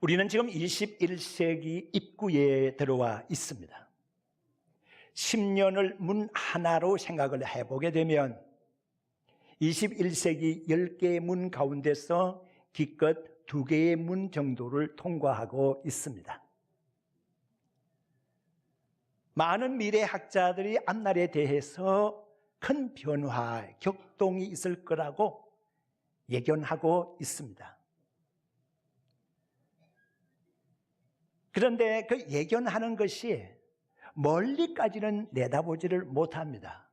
우리는 지금 21세기 입구에 들어와 있습니다. 10년을 문 하나로 생각을 해보게 되면 21세기 10개의 문 가운데서 기껏 2개의 문 정도를 통과하고 있습니다. 많은 미래학자들이 앞날에 대해서 큰 변화, 격동이 있을 거라고 예견하고 있습니다. 그런데 그 예견하는 것이 멀리까지는 내다보지를 못합니다.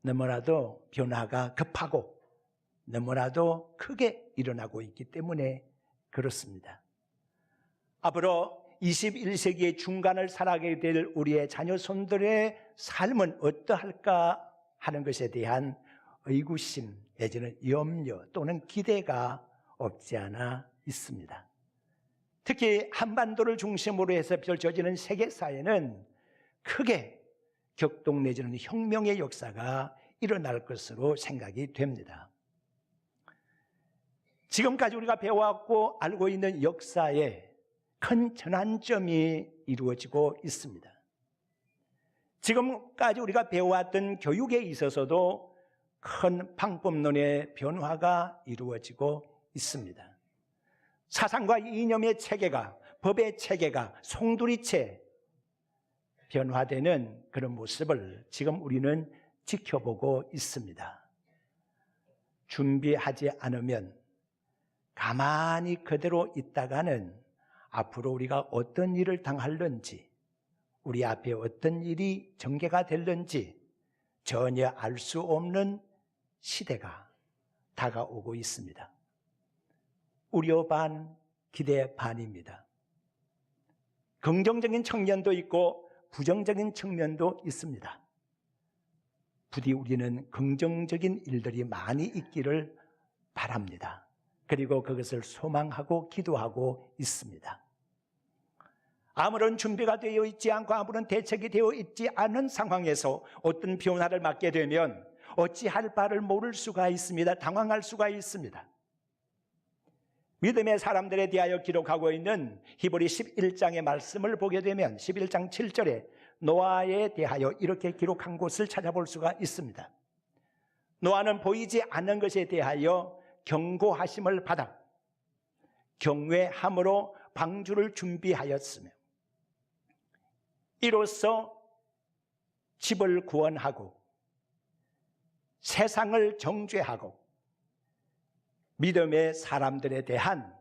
너무나도 변화가 급하고 너무나도 크게 일어나고 있기 때문에 그렇습니다. 앞으로 21세기의 중간을 살아가게 될 우리의 자녀손들의 삶은 어떠할까 하는 것에 대한 의구심, 내지는 염려 또는 기대가 없지 않아 있습니다. 특히 한반도를 중심으로 해서 펼쳐지는 세계사회는 크게 격동 내지는 혁명의 역사가 일어날 것으로 생각이 됩니다. 지금까지 우리가 배워왔고 알고 있는 역사에 큰 전환점이 이루어지고 있습니다. 지금까지 우리가 배워왔던 교육에 있어서도 큰 방법론의 변화가 이루어지고 있습니다. 사상과 이념의 체계가, 법의 체계가 송두리째 변화되는 그런 모습을 지금 우리는 지켜보고 있습니다. 준비하지 않으면 가만히 그대로 있다가는 앞으로 우리가 어떤 일을 당할는지, 우리 앞에 어떤 일이 전개가 될는지 전혀 알 수 없는 시대가 다가오고 있습니다. 우려 반, 기대 반입니다. 긍정적인 측면도 있고 부정적인 측면도 있습니다. 부디 우리는 긍정적인 일들이 많이 있기를 바랍니다. 그리고 그것을 소망하고 기도하고 있습니다. 아무런 준비가 되어 있지 않고 아무런 대책이 되어 있지 않은 상황에서 어떤 변화를 맞게 되면 어찌할 바를 모를 수가 있습니다. 당황할 수가 있습니다. 믿음의 사람들에 대하여 기록하고 있는 히브리 11장의 말씀을 보게 되면 11장 7절에 노아에 대하여 이렇게 기록한 곳을 찾아볼 수가 있습니다. 노아는 보이지 않는 것에 대하여 경고하심을 받아 경외함으로 방주를 준비하였으며 이로써 집을 구원하고 세상을 정죄하고 믿음의 사람들에 대한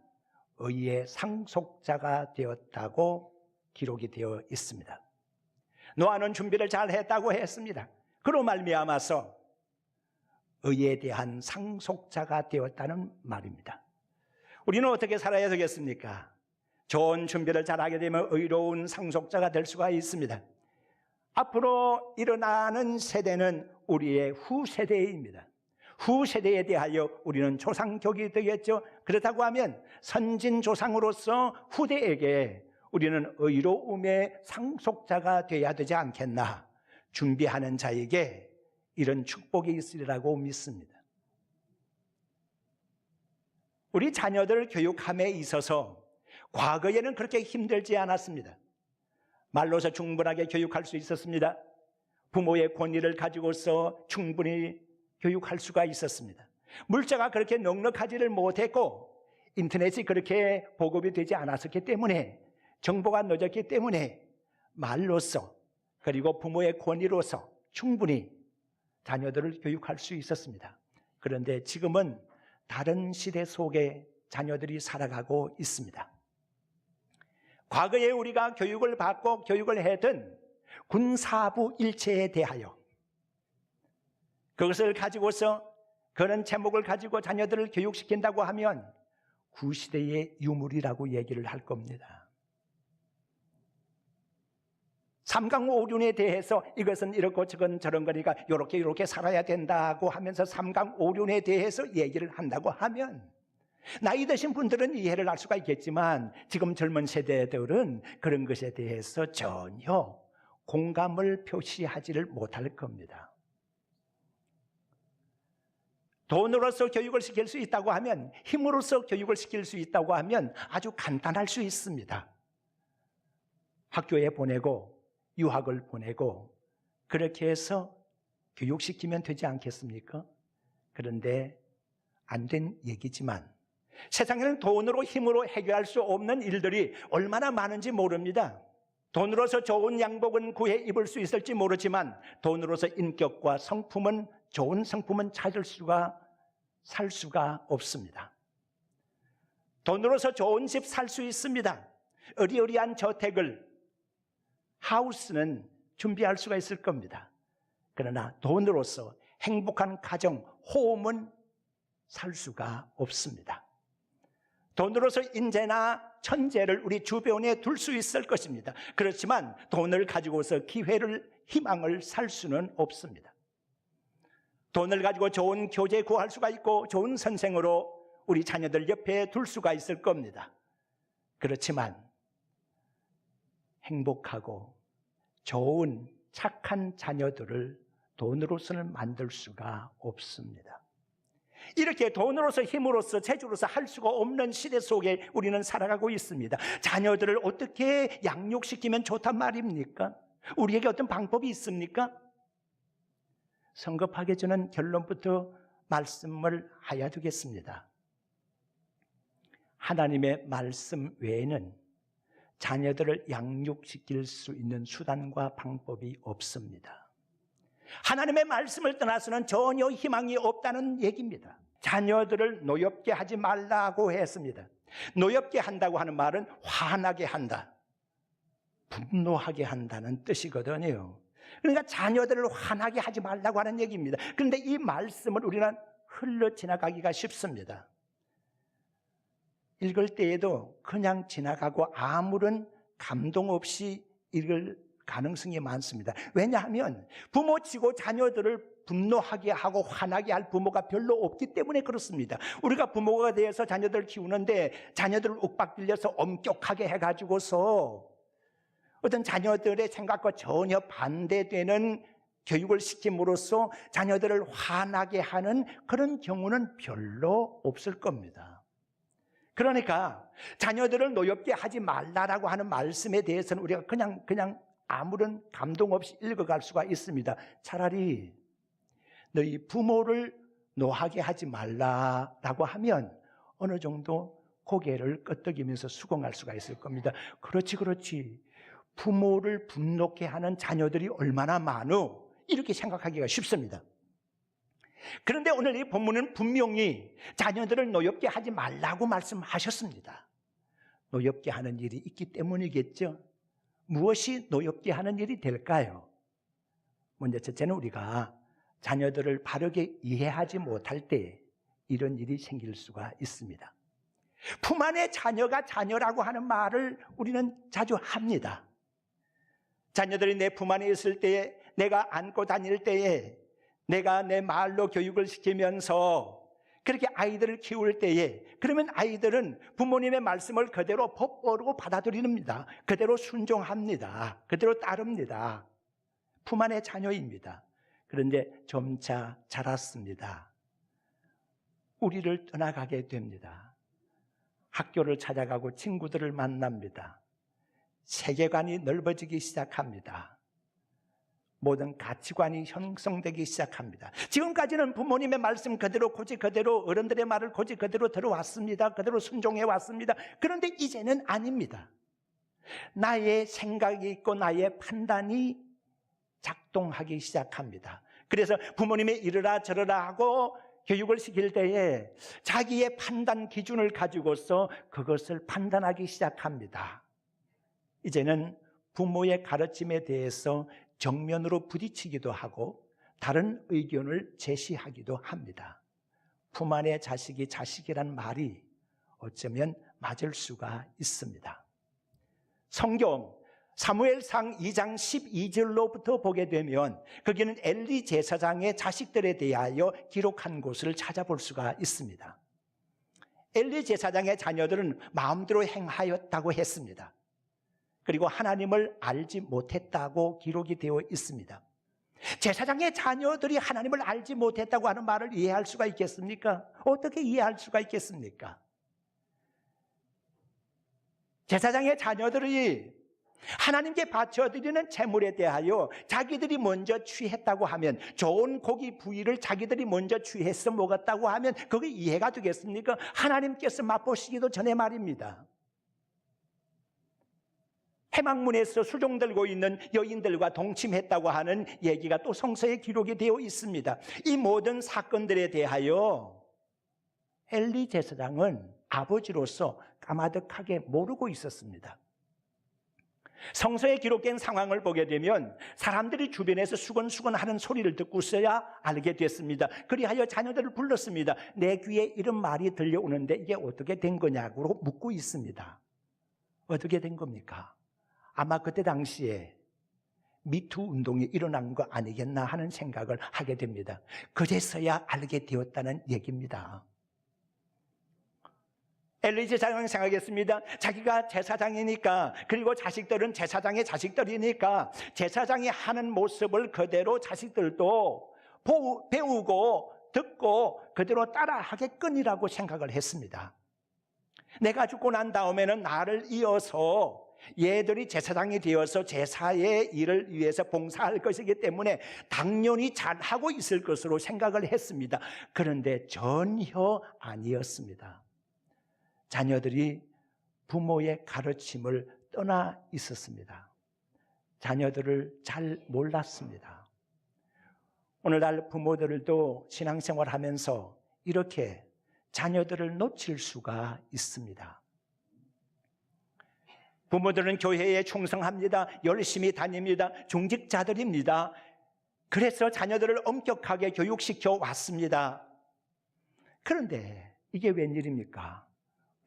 의의 상속자가 되었다고 기록이 되어 있습니다. 노아는 준비를 잘 했다고 했습니다. 그로 말미암아서 의에 대한 상속자가 되었다는 말입니다. 우리는 어떻게 살아야 되겠습니까? 좋은 준비를 잘하게 되면 의로운 상속자가 될 수가 있습니다. 앞으로 일어나는 세대는 우리의 후세대입니다. 후세대에 대하여 우리는 조상격이 되겠죠. 그렇다고 하면 선진조상으로서 후대에게 우리는 의로움의 상속자가 되어야 되지 않겠나. 준비하는 자에게 이런 축복이 있으리라고 믿습니다. 우리 자녀들 교육함에 있어서 과거에는 그렇게 힘들지 않았습니다. 말로서 충분하게 교육할 수 있었습니다. 부모의 권위를 가지고서 충분히 교육할 수가 있었습니다. 물자가 그렇게 넉넉하지를 못했고 인터넷이 그렇게 보급이 되지 않았었기 때문에 정보가 늦었기 때문에 말로서 그리고 부모의 권위로서 충분히 자녀들을 교육할 수 있었습니다. 그런데 지금은 다른 시대 속에 자녀들이 살아가고 있습니다. 과거에 우리가 교육을 받고 교육을 했던 군사부 일체에 대하여 그것을 가지고서 그런 제목을 가지고 자녀들을 교육시킨다고 하면 구시대의 유물이라고 얘기를 할 겁니다. 삼강오륜에 대해서 이것은 이렇고 저건 저런 거니까 이렇게 살아야 된다고 하면서 삼강오륜에 대해서 얘기를 한다고 하면 나이 드신 분들은 이해를 할 수가 있겠지만 지금 젊은 세대들은 그런 것에 대해서 전혀 공감을 표시하지를 못할 겁니다. 돈으로서 교육을 시킬 수 있다고 하면, 힘으로서 교육을 시킬 수 있다고 하면 아주 간단할 수 있습니다. 학교에 보내고 유학을 보내고 그렇게 해서 교육시키면 되지 않겠습니까? 그런데 안 된 얘기지만 세상에는 돈으로 힘으로 해결할 수 없는 일들이 얼마나 많은지 모릅니다. 돈으로서 좋은 양복은 구해 입을 수 있을지 모르지만 돈으로서 인격과 성품은, 좋은 성품은 살 수가 없습니다. 돈으로서 좋은 집 살 수 있습니다. 어리어리한 저택을, 하우스는 준비할 수가 있을 겁니다. 그러나 돈으로서 행복한 가정, 홈은 살 수가 없습니다. 돈으로서 인재나 천재를 우리 주변에 둘 수 있을 것입니다. 그렇지만 돈을 가지고서 기회를, 희망을 살 수는 없습니다. 돈을 가지고 좋은 교재 구할 수가 있고 좋은 선생으로 우리 자녀들 옆에 둘 수가 있을 겁니다. 그렇지만 행복하고 좋은 착한 자녀들을 돈으로서는 만들 수가 없습니다. 이렇게 돈으로서, 힘으로서, 재주로서 할 수가 없는 시대 속에 우리는 살아가고 있습니다. 자녀들을 어떻게 양육시키면 좋단 말입니까? 우리에게 어떤 방법이 있습니까? 성급하게 저는 결론부터 말씀을 하여 두겠습니다. 하나님의 말씀 외에는 자녀들을 양육시킬 수 있는 수단과 방법이 없습니다. 하나님의 말씀을 떠나서는 전혀 희망이 없다는 얘기입니다. 자녀들을 노엽게 하지 말라고 했습니다. 노엽게 한다고 하는 말은 화나게 한다, 분노하게 한다는 뜻이거든요. 그러니까 자녀들을 화나게 하지 말라고 하는 얘기입니다. 그런데 이 말씀을 우리는 흘러 지나가기가 쉽습니다. 읽을 때에도 그냥 지나가고 아무런 감동 없이 읽을 가능성이 많습니다. 왜냐하면 부모치고 자녀들을 분노하게 하고 화나게 할 부모가 별로 없기 때문에 그렇습니다. 우리가 부모가 되어서 자녀들을 키우는데 자녀들을 윽박질려서 엄격하게 해가지고서 어떤 자녀들의 생각과 전혀 반대되는 교육을 시킴으로써 자녀들을 화나게 하는 그런 경우는 별로 없을 겁니다. 그러니까 자녀들을 노엽게 하지 말라라고 하는 말씀에 대해서는 우리가 그냥 아무런 감동 없이 읽어갈 수가 있습니다. 차라리 너희 부모를 노하게 하지 말라라고 하면 어느 정도 고개를 끄덕이면서 수긍할 수가 있을 겁니다. 그렇지. 부모를 분노케 하는 자녀들이 얼마나 많어? 이렇게 생각하기가 쉽습니다. 그런데 오늘 이 본문은 분명히 자녀들을 노엽게 하지 말라고 말씀하셨습니다. 노엽게 하는 일이 있기 때문이겠죠. 무엇이 노엽게 하는 일이 될까요? 먼저 첫째는 우리가 자녀들을 바르게 이해하지 못할 때 이런 일이 생길 수가 있습니다. 품 안에 자녀가 자녀라고 하는 말을 우리는 자주 합니다. 자녀들이 내 품 안에 있을 때에, 내가 안고 다닐 때에, 내가 내 말로 교육을 시키면서 그렇게 아이들을 키울 때에, 그러면 아이들은 부모님의 말씀을 그대로 법으로 받아들입니다. 그대로 순종합니다. 그대로 따릅니다. 품 안의 자녀입니다. 그런데 점차 자랐습니다. 우리를 떠나가게 됩니다. 학교를 찾아가고 친구들을 만납니다. 세계관이 넓어지기 시작합니다. 모든 가치관이 형성되기 시작합니다. 지금까지는 부모님의 말씀 그대로 고지 그대로, 어른들의 말을 고지 그대로 들어왔습니다. 그대로 순종해 왔습니다. 그런데 이제는 아닙니다. 나의 생각이 있고 나의 판단이 작동하기 시작합니다. 그래서 부모님이 이러라 저러라 하고 교육을 시킬 때에 자기의 판단 기준을 가지고서 그것을 판단하기 시작합니다. 이제는 부모의 가르침에 대해서 정면으로 부딪히기도 하고 다른 의견을 제시하기도 합니다. 품 안의 자식이 자식이란 말이 어쩌면 맞을 수가 있습니다. 성경 사무엘상 2장 12절로부터 보게 되면 거기는 엘리 제사장의 자식들에 대하여 기록한 곳을 찾아볼 수가 있습니다. 엘리 제사장의 자녀들은 마음대로 행하였다고 했습니다. 그리고 하나님을 알지 못했다고 기록이 되어 있습니다. 제사장의 자녀들이 하나님을 알지 못했다고 하는 말을 이해할 수가 있겠습니까? 어떻게 이해할 수가 있겠습니까? 제사장의 자녀들이 하나님께 바쳐드리는 제물에 대하여 자기들이 먼저 취했다고 하면, 좋은 고기 부위를 자기들이 먼저 취해서 먹었다고 하면 그게 이해가 되겠습니까? 하나님께서 맛보시기도 전에 말입니다. 해망문에서 수종 들고 있는 여인들과 동침했다고 하는 얘기가 또 성서에 기록이 되어 있습니다. 이 모든 사건들에 대하여 엘리 제사장은 아버지로서 까마득하게 모르고 있었습니다. 성서에 기록된 상황을 보게 되면 사람들이 주변에서 수건수건하는 소리를 듣고서야 알게 됐습니다. 그리하여 자녀들을 불렀습니다. 내 귀에 이런 말이 들려오는데 이게 어떻게 된 거냐고 묻고 있습니다. 어떻게 된 겁니까? 아마 그때 당시에 미투 운동이 일어난 거 아니겠나 하는 생각을 하게 됩니다. 그제서야 알게 되었다는 얘기입니다. 엘리 제사장은 생각했습니다. 자기가 제사장이니까, 그리고 자식들은 제사장의 자식들이니까 제사장이 하는 모습을 그대로 자식들도 배우고 듣고 그대로 따라하겠거니라고 생각을 했습니다. 내가 죽고 난 다음에는 나를 이어서 얘들이 제사장이 되어서 제사의 일을 위해서 봉사할 것이기 때문에 당연히 잘하고 있을 것으로 생각을 했습니다. 그런데 전혀 아니었습니다. 자녀들이 부모의 가르침을 떠나 있었습니다. 자녀들을 잘 몰랐습니다. 오늘날 부모들도 신앙생활 하면서 이렇게 자녀들을 놓칠 수가 있습니다. 부모들은 교회에 충성합니다. 열심히 다닙니다. 중직자들입니다. 그래서 자녀들을 엄격하게 교육시켜 왔습니다. 그런데 이게 웬일입니까?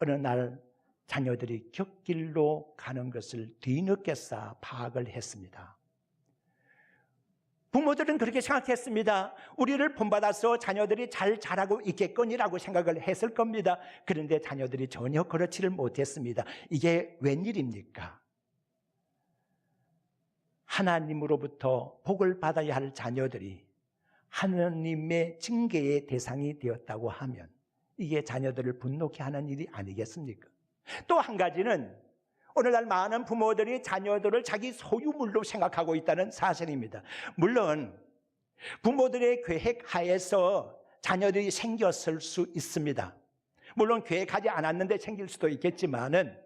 어느 날 자녀들이 곁길로 가는 것을 뒤늦게서 파악을 했습니다. 부모들은 그렇게 생각했습니다. 우리를 본받아서 자녀들이 잘 자라고 있겠거니라고 생각을 했을 겁니다. 그런데 자녀들이 전혀 그렇지를 못했습니다. 이게 웬일입니까? 하나님으로부터 복을 받아야 할 자녀들이 하나님의 징계의 대상이 되었다고 하면 이게 자녀들을 분노케 하는 일이 아니겠습니까? 또 한 가지는 오늘날 많은 부모들이 자녀들을 자기 소유물로 생각하고 있다는 사실입니다. 물론 부모들의 계획 하에서 자녀들이 생겼을 수 있습니다. 물론 계획하지 않았는데 생길 수도 있겠지만은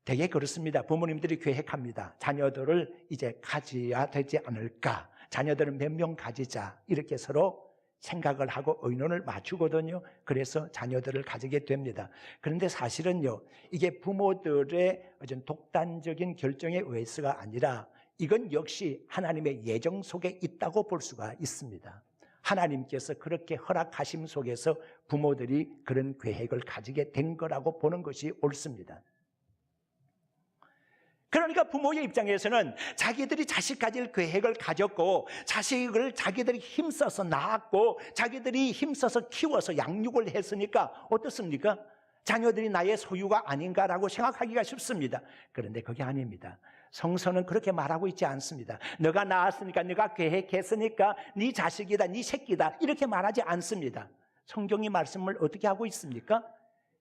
되게 그렇습니다. 부모님들이 계획합니다. 자녀들을 이제 가져야 되지 않을까, 자녀들은 몇 명 가지자, 이렇게 서로 생각을 하고 의논을 맞추거든요. 그래서 자녀들을 가지게 됩니다. 그런데 사실은요, 이게 부모들의 어떤 독단적인 결정에 의해서가 아니라 이건 역시 하나님의 예정 속에 있다고 볼 수가 있습니다. 하나님께서 그렇게 허락하심 속에서 부모들이 그런 계획을 가지게 된 거라고 보는 것이 옳습니다. 그러니까 부모의 입장에서는 자기들이 자식 가질 계획을 가졌고 자식을 자기들이 힘써서 낳았고 자기들이 힘써서 키워서 양육을 했으니까 어떻습니까? 자녀들이 나의 소유가 아닌가라고 생각하기가 쉽습니다. 그런데 그게 아닙니다. 성서는 그렇게 말하고 있지 않습니다. 너가 낳았으니까, 너가 계획했으니까 네 자식이다, 네 새끼다, 이렇게 말하지 않습니다. 성경이 말씀을 어떻게 하고 있습니까?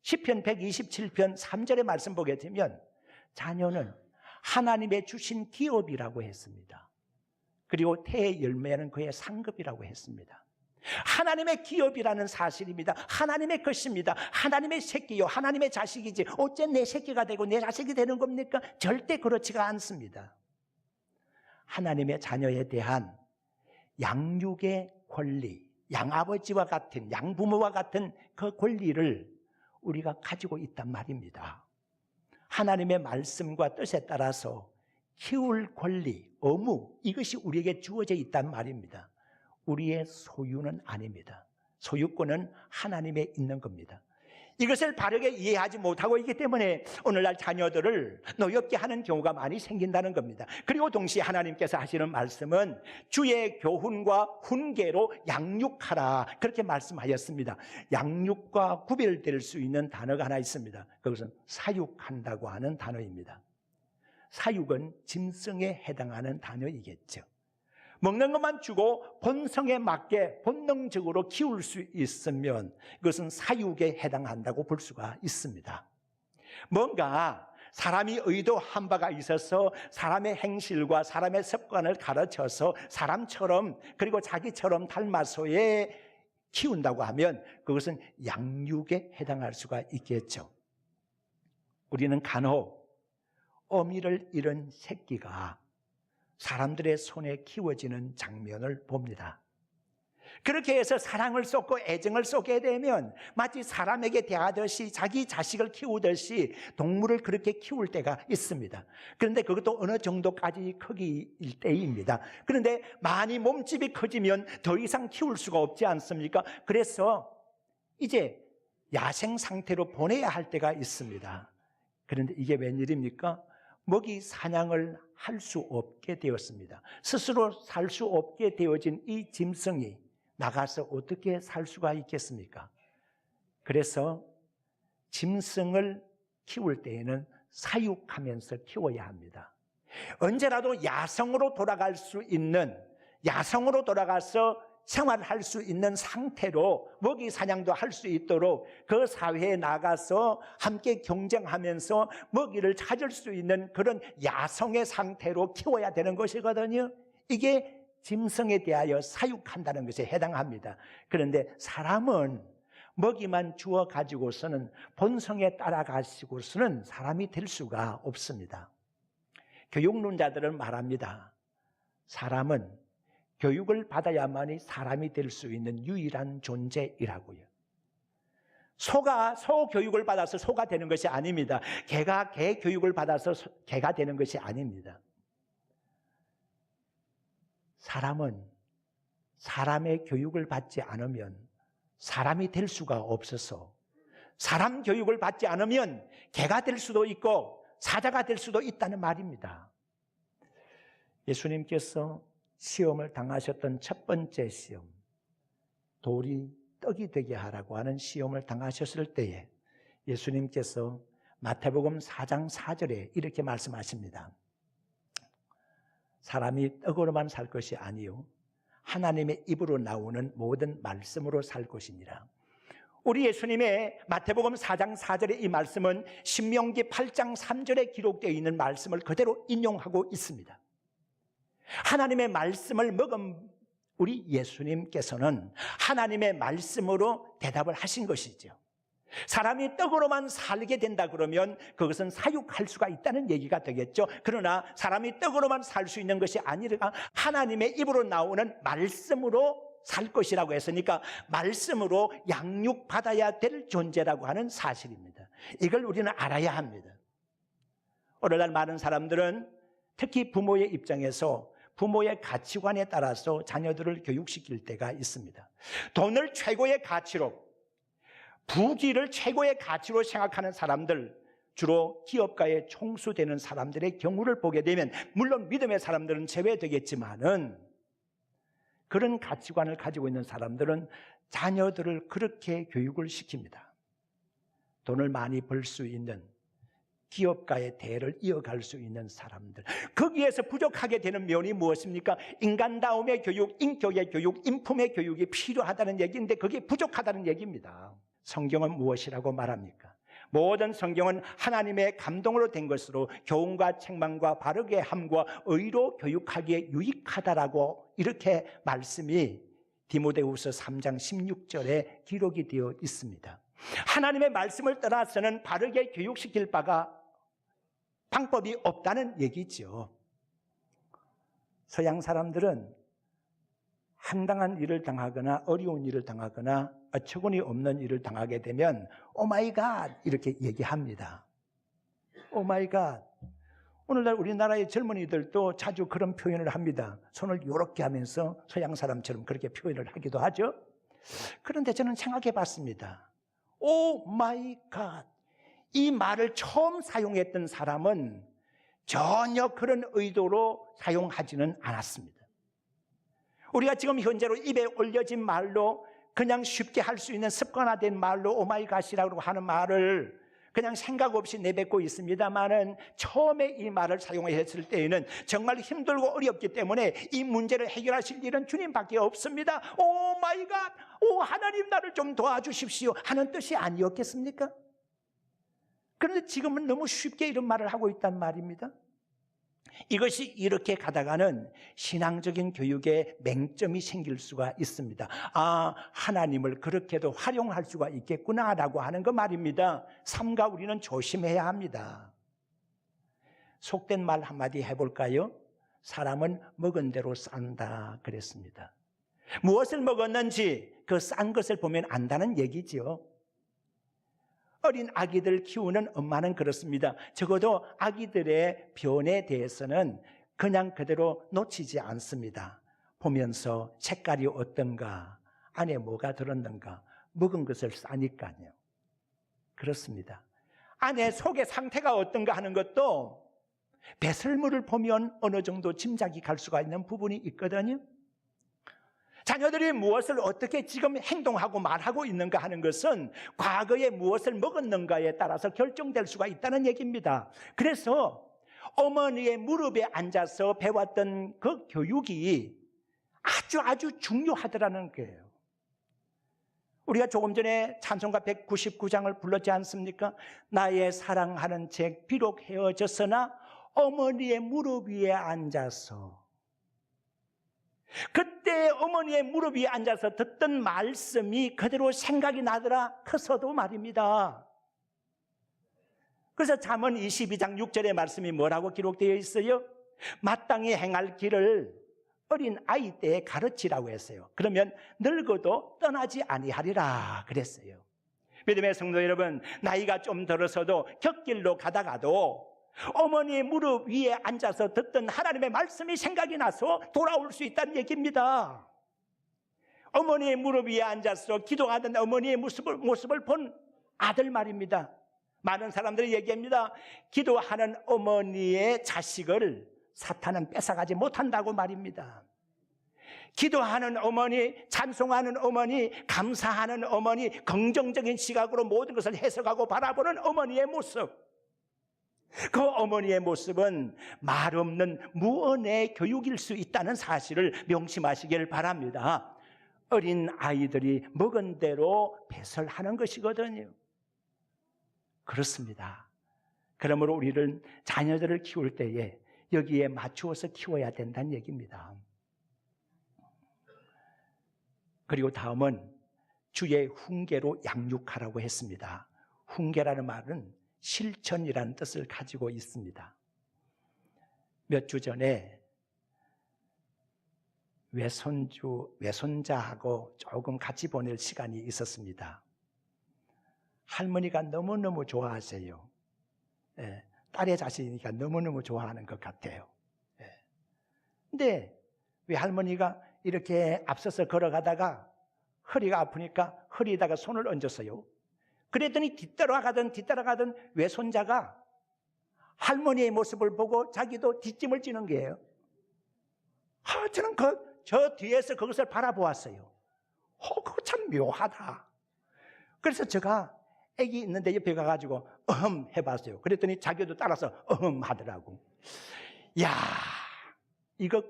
시편 127편 3절의 말씀 보게 되면 자녀는 하나님의 주신 기업이라고 했습니다. 그리고 태의 열매는 그의 상급이라고 했습니다. 하나님의 기업이라는 사실입니다. 하나님의 것입니다. 하나님의 새끼요, 하나님의 자식이지 어째 내 새끼가 되고 내 자식이 되는 겁니까? 절대 그렇지가 않습니다. 하나님의 자녀에 대한 양육의 권리, 양아버지와 같은, 양부모와 같은 그 권리를 우리가 가지고 있단 말입니다. 하나님의 말씀과 뜻에 따라서 키울 권리, 의무, 이것이 우리에게 주어져 있단 말입니다. 우리의 소유는 아닙니다. 소유권은 하나님에 있는 겁니다. 이것을 바르게 이해하지 못하고 있기 때문에 오늘날 자녀들을 노엽게 하는 경우가 많이 생긴다는 겁니다. 그리고 동시에 하나님께서 하시는 말씀은 주의 교훈과 훈계로 양육하라, 그렇게 말씀하셨습니다. 양육과 구별될 수 있는 단어가 하나 있습니다. 그것은 사육한다고 하는 단어입니다. 사육은 짐승에 해당하는 단어이겠죠. 먹는 것만 주고 본성에 맞게 본능적으로 키울 수 있으면 그것은 사육에 해당한다고 볼 수가 있습니다. 뭔가 사람이 의도한 바가 있어서 사람의 행실과 사람의 습관을 가르쳐서 사람처럼 그리고 자기처럼 닮아서에 키운다고 하면 그것은 양육에 해당할 수가 있겠죠. 우리는 간혹 어미를 잃은 새끼가 사람들의 손에 키워지는 장면을 봅니다. 그렇게 해서 사랑을 쏟고 애정을 쏟게 되면 마치 사람에게 대하듯이 자기 자식을 키우듯이 동물을 그렇게 키울 때가 있습니다. 그런데 그것도 어느 정도까지 크기일 때입니다. 그런데 많이 몸집이 커지면 더 이상 키울 수가 없지 않습니까? 그래서 이제 야생 상태로 보내야 할 때가 있습니다. 그런데 이게 웬일입니까? 먹이 사냥을 할 수 없게 되었습니다. 스스로 살 수 없게 되어진 이 짐승이 나가서 어떻게 살 수가 있겠습니까? 그래서 짐승을 키울 때에는 사육하면서 키워야 합니다. 언제라도 야성으로 돌아갈 수 있는, 야성으로 돌아가서 생활할 수 있는 상태로 먹이 사냥도 할 수 있도록 그 사회에 나가서 함께 경쟁하면서 먹이를 찾을 수 있는 그런 야성의 상태로 키워야 되는 것이거든요. 이게 짐승에 대하여 사육한다는 것에 해당합니다. 그런데 사람은 먹이만 주어 가지고서는 본성에 따라가시고서는 사람이 될 수가 없습니다. 교육론자들은 말합니다. 사람은 교육을 받아야만이 사람이 될 수 있는 유일한 존재이라고요. 소가 소 교육을 받아서 소가 되는 것이 아닙니다. 개가 개 교육을 받아서 개가 되는 것이 아닙니다. 사람은 사람의 교육을 받지 않으면 사람이 될 수가 없어서 사람 교육을 받지 않으면 개가 될 수도 있고 사자가 될 수도 있다는 말입니다. 예수님께서 시험을 당하셨던 첫 번째 시험, 돌이 떡이 되게 하라고 하는 시험을 당하셨을 때에 예수님께서 마태복음 4장 4절에 이렇게 말씀하십니다. 사람이 떡으로만 살 것이 아니요 하나님의 입으로 나오는 모든 말씀으로 살 것이니라. 우리 예수님의 마태복음 4장 4절의 이 말씀은 신명기 8장 3절에 기록되어 있는 말씀을 그대로 인용하고 있습니다. 하나님의 말씀을 먹은 우리 예수님께서는 하나님의 말씀으로 대답을 하신 것이죠. 사람이 떡으로만 살게 된다 그러면 그것은 사육할 수가 있다는 얘기가 되겠죠. 그러나 사람이 떡으로만 살 수 있는 것이 아니라 하나님의 입으로 나오는 말씀으로 살 것이라고 했으니까 말씀으로 양육받아야 될 존재라고 하는 사실입니다. 이걸 우리는 알아야 합니다. 오늘날 많은 사람들은 특히 부모의 입장에서 부모의 가치관에 따라서 자녀들을 교육시킬 때가 있습니다. 돈을 최고의 가치로, 부귀를 최고의 가치로 생각하는 사람들, 주로 기업가에 총수되는 사람들의 경우를 보게 되면 물론 믿음의 사람들은 제외되겠지만은 그런 가치관을 가지고 있는 사람들은 자녀들을 그렇게 교육을 시킵니다. 돈을 많이 벌 수 있는 기업가의 대를 이어갈 수 있는 사람들, 거기에서 부족하게 되는 면이 무엇입니까? 인간다움의 교육, 인격의 교육, 인품의 교육이 필요하다는 얘기인데 그게 부족하다는 얘기입니다. 성경은 무엇이라고 말합니까? 모든 성경은 하나님의 감동으로 된 것으로 교훈과 책망과 바르게 함과 의로 교육하기에 유익하다라고 이렇게 말씀이 디모데후서 3장 16절에 기록이 되어 있습니다. 하나님의 말씀을 떠나서는 바르게 교육시킬 바가 방법이 없다는 얘기죠. 서양 사람들은 황당한 일을 당하거나 어려운 일을 당하거나 어처구니 없는 일을 당하게 되면 오마이갓 이렇게 얘기합니다. 오마이갓. 오늘날 우리나라의 젊은이들도 자주 그런 표현을 합니다. 손을 이렇게 하면서 서양 사람처럼 그렇게 표현을 하기도 하죠. 그런데 저는 생각해 봤습니다. 오마이갓. 이 말을 처음 사용했던 사람은 전혀 그런 의도로 사용하지는 않았습니다. 우리가 지금 현재로 입에 올려진 말로 그냥 쉽게 할 수 있는 습관화된 말로 오마이갓이라고 하는 말을 그냥 생각 없이 내뱉고 있습니다만은 처음에 이 말을 사용했을 때에는 정말 힘들고 어렵기 때문에 이 문제를 해결하실 일은 주님밖에 없습니다. 오 마이 갓, 오 하나님 나를 좀 도와주십시오 하는 뜻이 아니었겠습니까? 그런데 지금은 너무 쉽게 이런 말을 하고 있단 말입니다. 이것이 이렇게 가다가는 신앙적인 교육에 맹점이 생길 수가 있습니다. 아, 하나님을 그렇게도 활용할 수가 있겠구나라고 하는 거 말입니다. 삼가 우리는 조심해야 합니다. 속된 말 한마디 해볼까요? 사람은 먹은 대로 싼다 그랬습니다. 무엇을 먹었는지 그 싼 것을 보면 안다는 얘기죠. 어린 아기들 키우는 엄마는 그렇습니다. 적어도 아기들의 변에 대해서는 그냥 그대로 놓치지 않습니다. 보면서 색깔이 어떤가, 안에 뭐가 들었는가, 먹은 것을 싸니까요. 그렇습니다. 안에 속의 상태가 어떤가 하는 것도 배설물을 보면 어느 정도 짐작이 갈 수가 있는 부분이 있거든요. 자녀들이 무엇을 어떻게 지금 행동하고 말하고 있는가 하는 것은 과거에 무엇을 먹었는가에 따라서 결정될 수가 있다는 얘기입니다. 그래서 어머니의 무릎에 앉아서 배웠던 그 교육이 아주 중요하더라는 거예요. 우리가 조금 전에 찬송가 199장을 불렀지 않습니까? 나의 사랑하는 책 비록 헤어졌으나 어머니의 무릎 위에 앉아서, 그때 어머니의 무릎 위에 앉아서 듣던 말씀이 그대로 생각이 나더라 커서도 말입니다. 그래서 잠언 22장 6절의 말씀이 뭐라고 기록되어 있어요? 마땅히 행할 길을 어린 아이 때에 가르치라고 했어요. 그러면 늙어도 떠나지 아니하리라 그랬어요. 믿음의 성도 여러분, 나이가 좀 들어서도 곁길로 가다가도 어머니의 무릎 위에 앉아서 듣던 하나님의 말씀이 생각이 나서 돌아올 수 있다는 얘기입니다. 어머니의 무릎 위에 앉아서 기도하던 어머니의 모습을 본 아들 말입니다. 많은 사람들이 얘기합니다. 기도하는 어머니의 자식을 사탄은 뺏어가지 못한다고 말입니다. 기도하는 어머니, 찬송하는 어머니, 감사하는 어머니, 긍정적인 시각으로 모든 것을 해석하고 바라보는 어머니의 모습, 그 어머니의 모습은 말 없는 무언의 교육일 수 있다는 사실을 명심하시길 바랍니다. 어린 아이들이 먹은 대로 배설하는 것이거든요. 그렇습니다. 그러므로 우리는 자녀들을 키울 때에 여기에 맞추어서 키워야 된다는 얘기입니다. 그리고 다음은 주의 훈계로 양육하라고 했습니다. 훈계라는 말은 실천이라는 뜻을 가지고 있습니다. 몇 주 전에 외손자하고 조금 같이 보낼 시간이 있었습니다. 할머니가 너무너무 좋아하세요. 딸의 자식이니까 너무너무 좋아하는 것 같아요. 근데 왜 할머니가 이렇게 앞서서 걸어가다가 허리가 아프니까 허리에다가 손을 얹었어요. 그랬더니 뒤따라가던 외손자가 할머니의 모습을 보고 자기도 뒷짐을 지는 거예요. 저는 저 뒤에서 그것을 바라보았어요. 그거 참 묘하다. 그래서 제가 애기 있는데 옆에 가가지고 해봤어요. 그랬더니 자기도 따라서 하더라고. 야, 이거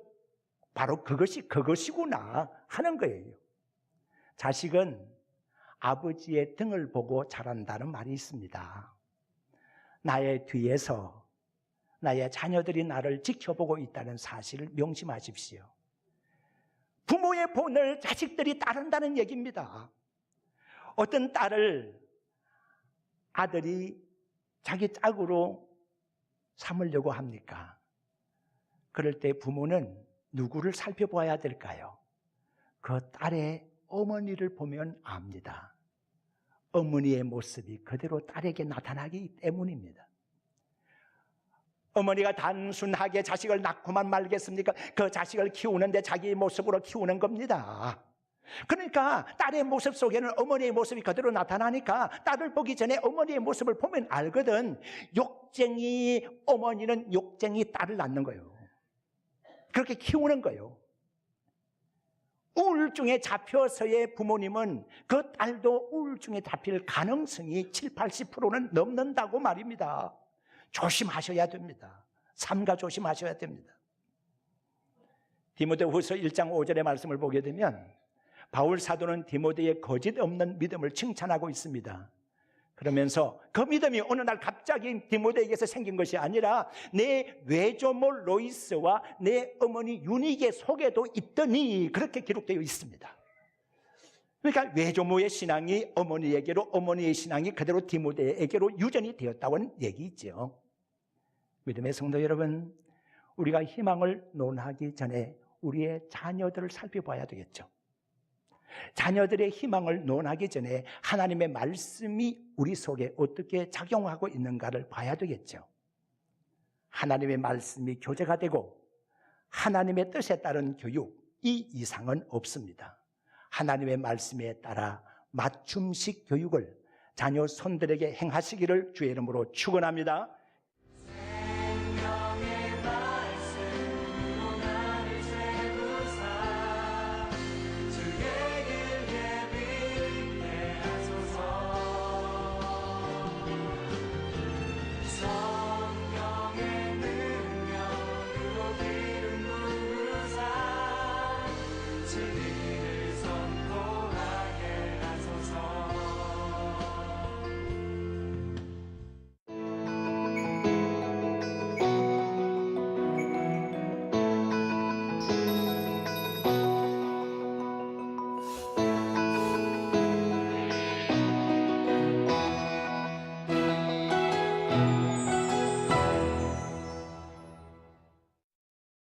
바로 그것이구나 하는 거예요. 자식은 아버지의 등을 보고 자란다는 말이 있습니다. 나의 뒤에서 나의 자녀들이 나를 지켜보고 있다는 사실을 명심하십시오. 부모의 본을 자식들이 따른다는 얘기입니다. 어떤 딸을 아들이 자기 짝으로 삼으려고 합니까? 그럴 때 부모는 누구를 살펴봐야 될까요? 그 딸의 어머니를 보면 압니다. 어머니의 모습이 그대로 딸에게 나타나기 때문입니다. 어머니가 단순하게 자식을 낳고만 말겠습니까? 그 자식을 키우는데 자기 모습으로 키우는 겁니다. 그러니까 딸의 모습 속에는 어머니의 모습이 그대로 나타나니까 딸을 보기 전에 어머니의 모습을 보면 알거든. 욕쟁이 어머니는 욕쟁이 딸을 낳는 거예요. 그렇게 키우는 거예요. 우울증에 잡혀서의 부모님은 그 딸도 우울증에 잡힐 가능성이 70, 80%는 넘는다고 말입니다. 조심하셔야 됩니다. 삼가 조심하셔야 됩니다. 디모데후서 1장 5절의 말씀을 보게 되면 바울 사도는 디모데의 거짓 없는 믿음을 칭찬하고 있습니다. 그러면서 그 믿음이 어느 날 갑자기 디모데에게서 생긴 것이 아니라 내 외조모 로이스와 내 어머니 유니게 속에도 있더니 그렇게 기록되어 있습니다. 그러니까 외조모의 신앙이 어머니에게로, 어머니의 신앙이 그대로 디모데에게로 유전이 되었다는 얘기죠. 믿음의 성도 여러분, 우리가 희망을 논하기 전에 우리의 자녀들을 살펴봐야 되겠죠. 자녀들의 희망을 논하기 전에 하나님의 말씀이 우리 속에 어떻게 작용하고 있는가를 봐야 되겠죠. 하나님의 말씀이 교재가 되고 하나님의 뜻에 따른 교육, 이 이상은 없습니다. 하나님의 말씀에 따라 맞춤식 교육을 자녀 손들에게 행하시기를 주의 이름으로 축원합니다.